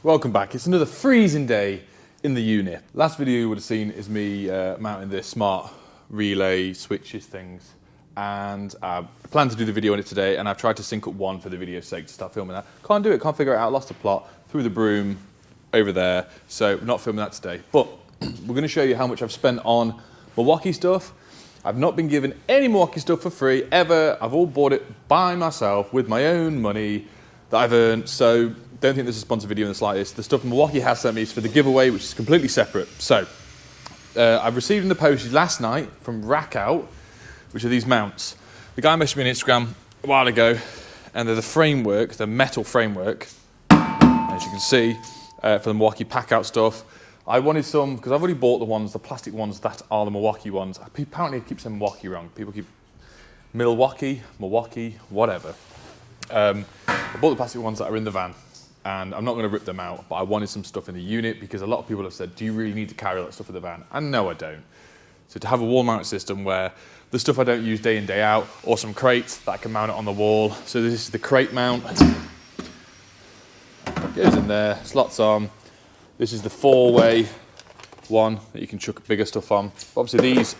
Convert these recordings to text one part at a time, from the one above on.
Welcome back. It's another freezing day in the unit. Last video you would have seen is me mounting the smart relay switches things, and I plan to do the video on it today, and I've tried to sync up one for the video's sake to start filming that. Can't do it, can't figure it out, lost the plot, threw the broom over there, so not filming that today. But we're going to show you how much I've spent on Milwaukee stuff. I've not been given any Milwaukee stuff for free ever. I've all bought it by myself with my own money that I've earned, so don't think this is a sponsored video in the slightest. The stuff Milwaukee has sent me is for the giveaway, which is completely separate. So I've received in the post last night from Packout, which are these mounts. The guy messaged me on Instagram a while ago, and they're the framework, the metal framework, as you can see, for the Milwaukee Packout stuff. I wanted some, because I've already bought the ones, the plastic ones that are the Milwaukee ones. Apparently I keep saying Milwaukee wrong. People keep Milwaukee, whatever. I bought the plastic ones that are in the van, and I'm not going to rip them out, but I wanted some stuff in the unit because a lot of people have said, do you really need to carry all that stuff in the van? And no, I don't. So to have a wall mount system where the stuff I don't use day in, day out, or some crates that I can mount it on the wall. So this is the crate mount. Goes in there, slots on. This is the 4-way one that you can chuck bigger stuff on. Obviously these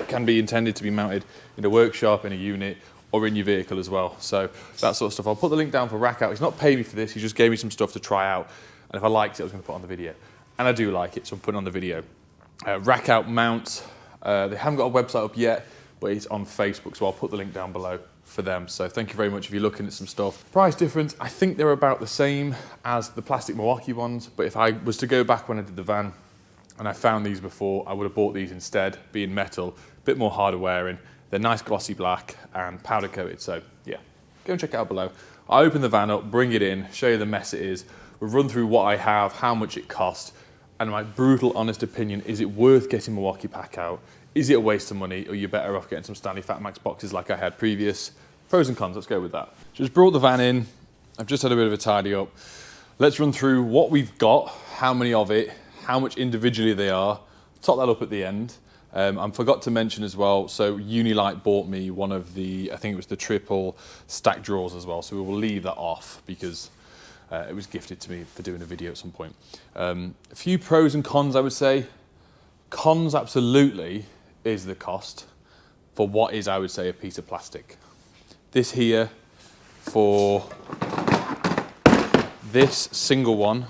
can be intended to be mounted in a workshop, in a unit, or in your vehicle as well. So that sort of stuff. I'll put the link down for Packout. He's not paying me for this, he just gave me some stuff to try out. And if I liked it, I was going to put it on the video. And I do like it, so I'm putting it on the video. Packout mounts, they haven't got a website up yet, but it's on Facebook, so I'll put the link down below for them. So thank you very much if you're looking at some stuff. Price difference, I think they're about the same as the plastic Milwaukee ones, but if I was to go back when I did the van, and I found these before, I would have bought these instead, being metal, a bit more harder wearing. They're nice glossy black and powder coated, so yeah, go and check it out below. I'll open the van up, bring it in, show you the mess it is. We'll run through what I have, how much it cost, and my brutal, honest opinion, is it worth getting Milwaukee Packout? Is it a waste of money, or you're better off getting some Stanley Fat Max boxes like I had previous? Pros and cons, let's go with that. Just brought the van in, I've just had a bit of a tidy up. Let's run through what we've got, how many of it, how much individually they are, top that up at the end. I forgot to mention as well, so Unilight bought me one of the, I think it was the triple stack drawers as well, so we will leave that off because it was gifted to me for doing a video at some point. A few pros and cons, I would say. Cons, absolutely, is the cost for what is, I would say, a piece of plastic. This here, for this single one,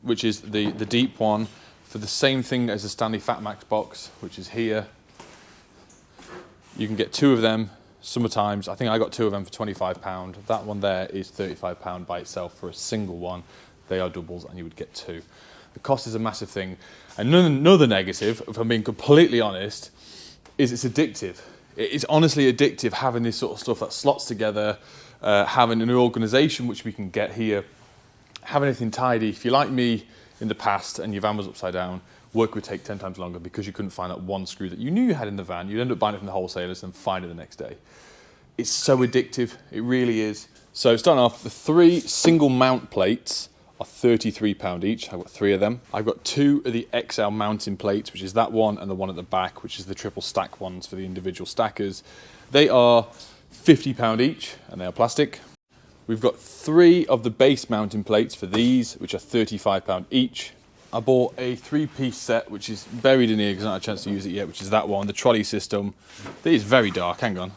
which is the deep one, for the same thing as the Stanley Fat Max box, which is here. You can get 2 of them summertimes. I think I got 2 of them for £25. That one there is £35 by itself for a single one. They are doubles and you would get 2. The cost is a massive thing. And another negative, if I'm being completely honest, is it's addictive. It's honestly addictive having this sort of stuff that slots together, having an organisation which we can get here, having anything tidy. If you're like me in the past and your van was upside down, work would take 10 times longer because you couldn't find that one screw that you knew you had in the van. You'd end up buying it from the wholesalers and find it the next day. It's so addictive, it really is. So starting off, the 3 single mount plates are £33 each. I've got 3 of them. I've got 2 of the XL mounting plates, which is that one and the one at the back, which is the triple stack ones for the individual stackers. They are £50 each and they are plastic. We've got 3 of the base mounting plates for these, which are £35 each. I bought a 3-piece set, which is buried in here because I haven't had a chance to use it yet, which is that one, the trolley system. It is very dark, hang on.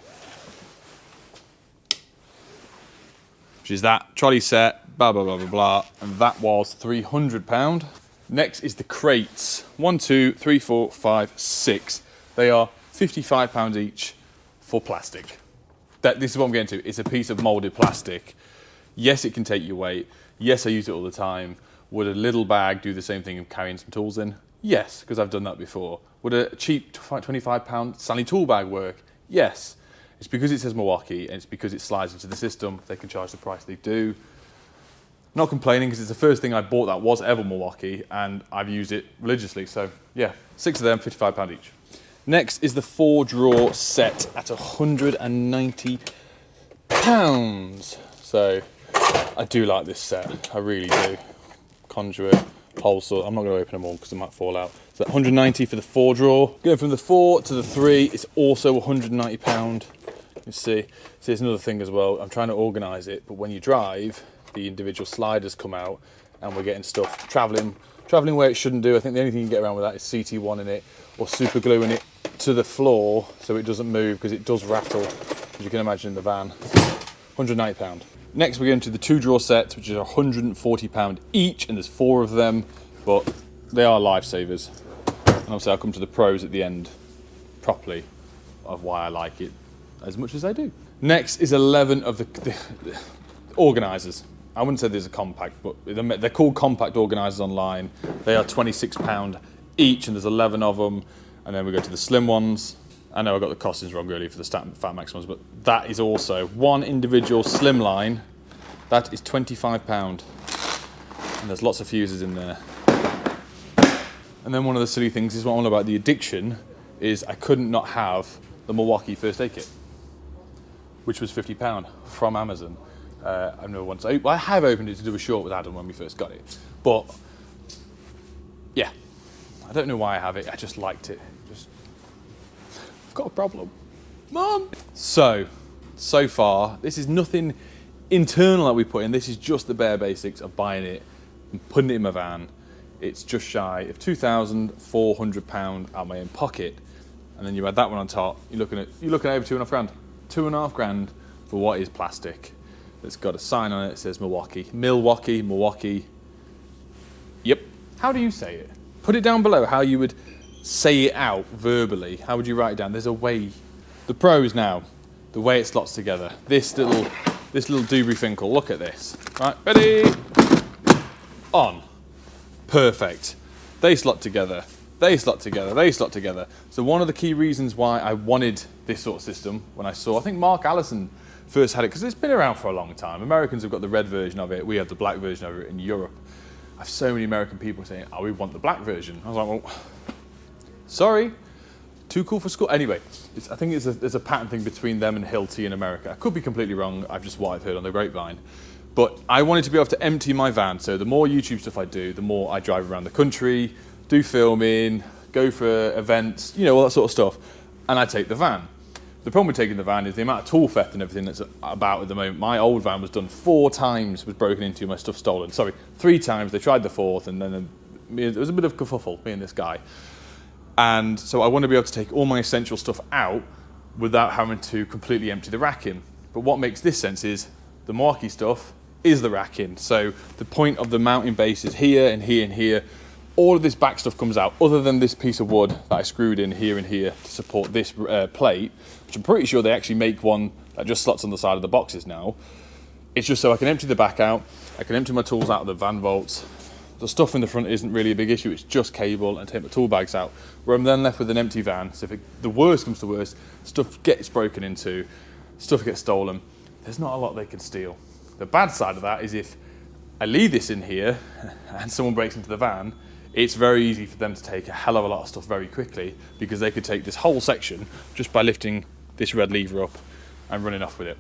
Which is that trolley set, blah, blah, blah, blah, blah. And that was £300. Next is the crates. 1, 2, 3, 4, 5, 6. They are £55 each for plastic. This is what I'm getting to. It's a piece of moulded plastic. Yes, it can take your weight. Yes, I use it all the time. Would a little bag do the same thing of carrying some tools in? Yes, because I've done that before. Would a cheap £25 Stanley tool bag work? Yes. It's because it says Milwaukee and it's because it slides into the system. They can charge the price they do. Not complaining because it's the first thing I bought that was ever Milwaukee and I've used it religiously. So yeah, 6 of them, £55 each. Next is the 4-drawer set at £190. So I do like this set, I really do. Conduit, hole saw, I'm not going to open them all because they might fall out. So 190 for the 4-drawer. Going from the 4 to the 3, it's also £190. You see, here's another thing as well. I'm trying to organise it, but when you drive, the individual sliders come out, and we're getting stuff traveling where it shouldn't do. I think the only thing you can get around with that is CT1 in it, or super gluing it to the floor so it doesn't move, because it does rattle, as you can imagine in the van. £190. Next we're going to the 2-drawer sets, which is £140 each, and there's 4 of them, but they are lifesavers. And obviously I'll come to the pros at the end properly of why I like it as much as I do. Next is 11 of the organisers. I wouldn't say these are compact, but they're called compact organisers online. They are £26 each, and there's 11 of them. And then we go to the slim ones. I know I got the costings wrong really for the Fat Max ones, but that is also one individual slim line. That is £25, and there's lots of fuses in there. And then one of the silly things is what I'm all about the addiction is I couldn't not have the Milwaukee first aid kit, which was £50 from Amazon. I've never once. I have opened it to do a short with Adam when we first got it, but yeah, I don't know why I have it. I just liked it. I've got a problem, Mum. So far, this is nothing internal that we put in. This is just the bare basics of buying it and putting it in my van. It's just shy of £2,400 out of my own pocket, and then you add that one on top. You're looking at over £2.5 grand. £2.5 grand for what is plastic. It's got a sign on it that says Milwaukee. Yep. How do you say it? Put it down below how you would say it out verbally. How would you write it down? There's a way. The pros now, the way it slots together. This little doobry Finkel. Look at this. Right, ready? On. Perfect. They slot together. They slot together. They slot together. So one of the key reasons why I wanted this sort of system, when I think Mark Allison first had it, because it's been around for a long time. Americans have got the red version of it. We have the black version of it in Europe. I have so many American people saying, oh, we want the black version. I was like, well, sorry, too cool for school. Anyway, I think there's a pattern thing between them and Hilti in America. I could be completely wrong. I've just what I've heard on the grapevine. But I wanted to be able to empty my van. So the more YouTube stuff I do, the more I drive around the country, do filming, go for events, all that sort of stuff. And I take the van. The problem with taking the van is the amount of tool theft and everything that's about at the moment. My old van was done 4 times, was broken into, my stuff stolen. Sorry, 3 times. They tried the 4th, and then it was a bit of kerfuffle, me and this guy. And so I want to be able to take all my essential stuff out without having to completely empty the rack in. But what makes this sense is the Milwaukee stuff is the rack in. So the point of the mounting base is here and here and here. All of this back stuff comes out, other than this piece of wood that I screwed in here and here to support this plate, which I'm pretty sure they actually make one that just slots on the side of the boxes now. It's just so I can empty the back out, I can empty my tools out of the van vaults. The stuff in the front isn't really a big issue, it's just cable and take my tool bags out, where I'm then left with an empty van. So if the worst comes to worst, stuff gets broken into, stuff gets stolen, there's not a lot they can steal. The bad side of that is if I leave this in here and someone breaks into the van, it's very easy for them to take a hell of a lot of stuff very quickly, because they could take this whole section just by lifting this red lever up and running off with it.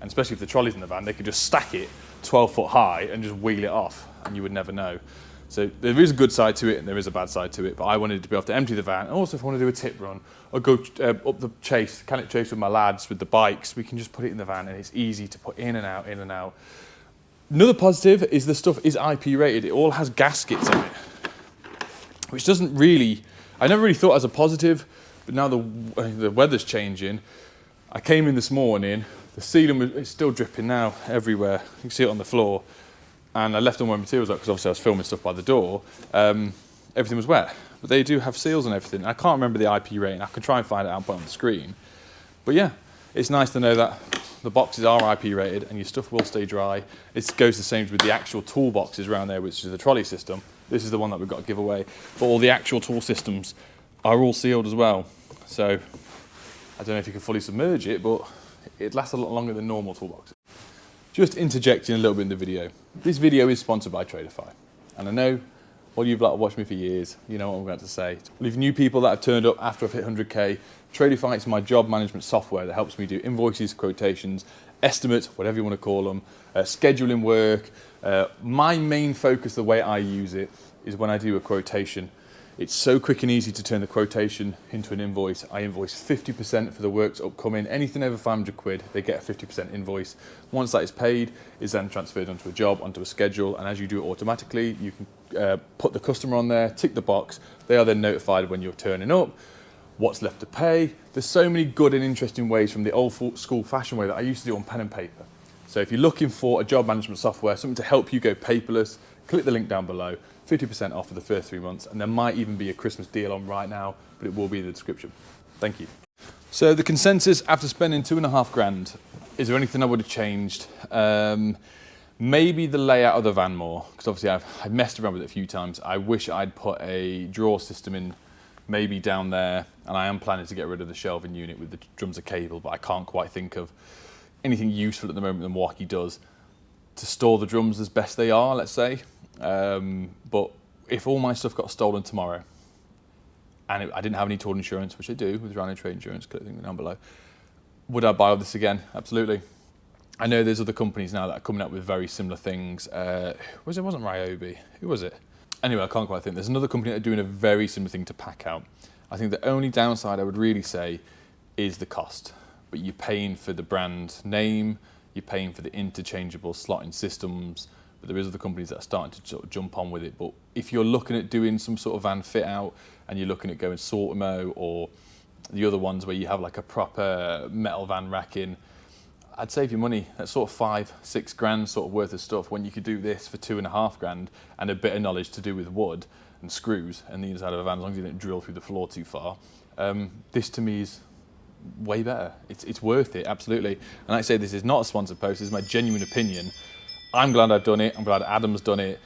And especially if the trolley's in the van, they could just stack it 12 foot high and just wheel it off, and you would never know. So there is a good side to it and there is a bad side to it, but I wanted to be able to empty the van. And also if I want to do a tip run or go up the Cannock Chase with my lads with the bikes, we can just put it in the van and it's easy to put in and out, in and out. Another positive is the stuff is IP rated. It all has gaskets in it, which doesn't really, I never really thought as a positive, but now the weather's changing. I came in this morning, the ceiling it's still dripping now everywhere. You can see it on the floor. And I left all my materials up because obviously I was filming stuff by the door. Everything was wet, but they do have seals and everything. I can't remember the IP rating. I can try and find it out and put it on the screen. But yeah, it's nice to know that the boxes are IP rated and your stuff will stay dry. It goes the same with the actual toolboxes around there, which is the trolley system. This is the one that we've got to give away. But all the actual tool systems are all sealed as well. So I don't know if you can fully submerge it, but it lasts a lot longer than normal toolboxes. Just interjecting a little bit in the video. This video is sponsored by Traderify. And I know all you've watched me for years, you know what I'm about to say. Well, if new people that have turned up after I've hit 100K, Traderify is my job management software that helps me do invoices, quotations, estimates, whatever you want to call them, scheduling work. My main focus, the way I use it, is when I do a quotation, It's so quick and easy to turn the quotation into an invoice. I invoice 50% for the works upcoming. Anything over 500 quid, they get a 50% invoice. Once that is paid, it's then transferred onto a job, onto a schedule, and as you do it automatically, you can put the customer on there, tick the box. They are then notified when you're turning up, what's left to pay. There's so many good and interesting ways from the old school fashion way that I used to do on pen and paper. So if you're looking for a job management software, something to help you go paperless, click the link down below. 50% off for the first 3 months, and there might even be a Christmas deal on right now, but it will be in the description. Thank you. So the consensus after spending 2.5 grand, is there anything I would have changed? Maybe the layout of the van more, because obviously I've messed around with it a few times. I wish I'd put a drawer system in, maybe down there, and I am planning to get rid of the shelving unit with the drums of cable, but I can't quite think of anything useful at the moment that Milwaukee does to store the drums as best they are, let's say. But if all my stuff got stolen tomorrow and I didn't have any tool insurance, which I do with Rhino Trade Insurance, click the link down below, would I buy all this again? Absolutely. I know there's other companies now that are coming up with very similar things. It wasn't Ryobi. Who was it? Anyway, I can't quite think. There's another company that are doing a very similar thing to Packout. I think the only downside I would really say is the cost. But you're paying for the brand name, you're paying for the interchangeable slotting systems, but there is other companies that are starting to sort of jump on with it. But if you're looking at doing some sort of van fit out and you're looking at going Sortimo or the other ones where you have like a proper metal van racking, I'd save your money. That's sort of 5-6 grand sort of worth of stuff when you could do this for 2.5 grand and a bit of knowledge to do with wood and screws and the inside of a van, as long as you don't drill through the floor too far. This to me is way better. It's worth it, absolutely. And like I say, this is not a sponsored post, this is my genuine opinion. I'm glad I've done it, I'm glad Adam's done it.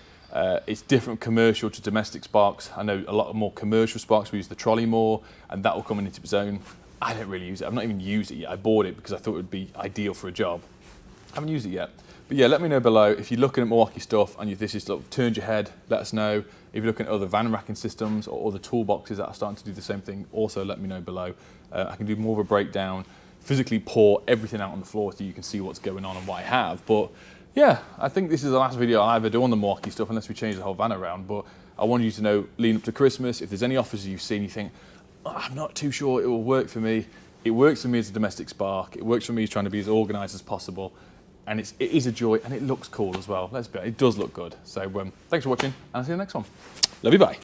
It's different commercial to domestic sparks. I know a lot more commercial sparks, we use the trolley more, and that will come into its own. I don't really use it, I've not even used it yet. I bought it because I thought it would be ideal for a job. I haven't used it yet. But yeah, let me know below if you're looking at Milwaukee stuff and if this is sort of turned your head, let us know. If you're looking at other van racking systems or other toolboxes that are starting to do the same thing, also let me know below. I can do more of a breakdown, physically pour everything out on the floor so you can see what's going on and what I have. But yeah, I think this is the last video I'll ever do on the Milwaukee stuff unless we change the whole van around. But I wanted you to know, leading up to Christmas, if there's any offers you've seen, you think, oh, I'm not too sure it will work for me. It works for me as a domestic spark. It works for me trying to be as organised as possible. And it is a joy and it looks cool as well. Let's be honest, it does look good. So thanks for watching and I'll see you in the next one. Love you, bye.